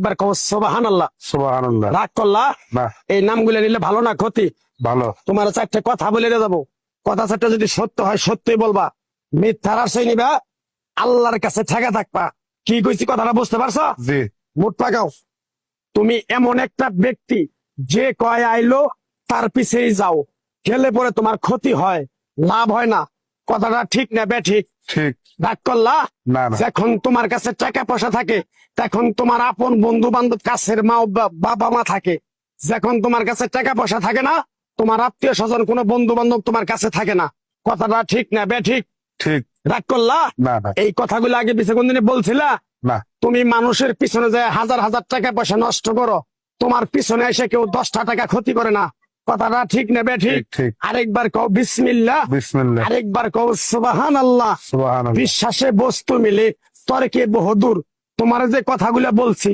আরেকবার কও সুবহানাল্লাহ। সুবহানাল্লাহ। রাগ করলা? না, এই নামগুলো নিলে ভালো না ক্ষতি? ভালো। তোমার চারটে কথা বলে যাবো, কথা চারটে যদি সত্য হয় সত্যই বলবা, মিথ্যার আশ্রয় নিবা, আল্লাহর কাছে ঠেকা থাকবা। কি কইছি কথাটা বুঝতে পারছো? জি। মুখ পাকাও। তুমি এমন একটা ব্যক্তি যে কয় আইলো তার পিছেই যাও, গেলে পরে তোমার ক্ষতি হয়, লাভ হয় না। কথাটা ঠিক না বেঠিক? ঠিক। রাগ করলা? না না। যখন তোমার কাছে টাকা পয়সা থাকে তখন তোমার আপন বন্ধু বান্ধব, কাছের মা বাবা মা থাকে। যখন তোমার কাছে টাকা পয়সা থাকে না, তোমার আত্মীয় স্বজন কোনো বন্ধু বান্ধব তোমার কাছে থাকে না। কথাটা ঠিক না বেঠিক? ঠিক। রাগ করলা? না না। এই কথাগুলো আগে পিছে কোনদিনে বলছিলা? না। তুমি মানুষের পিছনে যায় হাজার হাজার টাকা পয়সা নষ্ট করো, তোমার পিছনে এসে কেউ 10টা টাকা ক্ষতি করে না। কথাটা ঠিক না বেঠিক? ঠিক ঠিক। আরেকবার কও বিসমিল্লাহ। বিসমিল্লাহ। আরেকবার কও সুবহানাল্লাহ। সুবহানাল্লাহ। বিশ্বাসে বস্তু মিলে তর্কে বহুদূর। তোমার যে কথাগুলো বলছি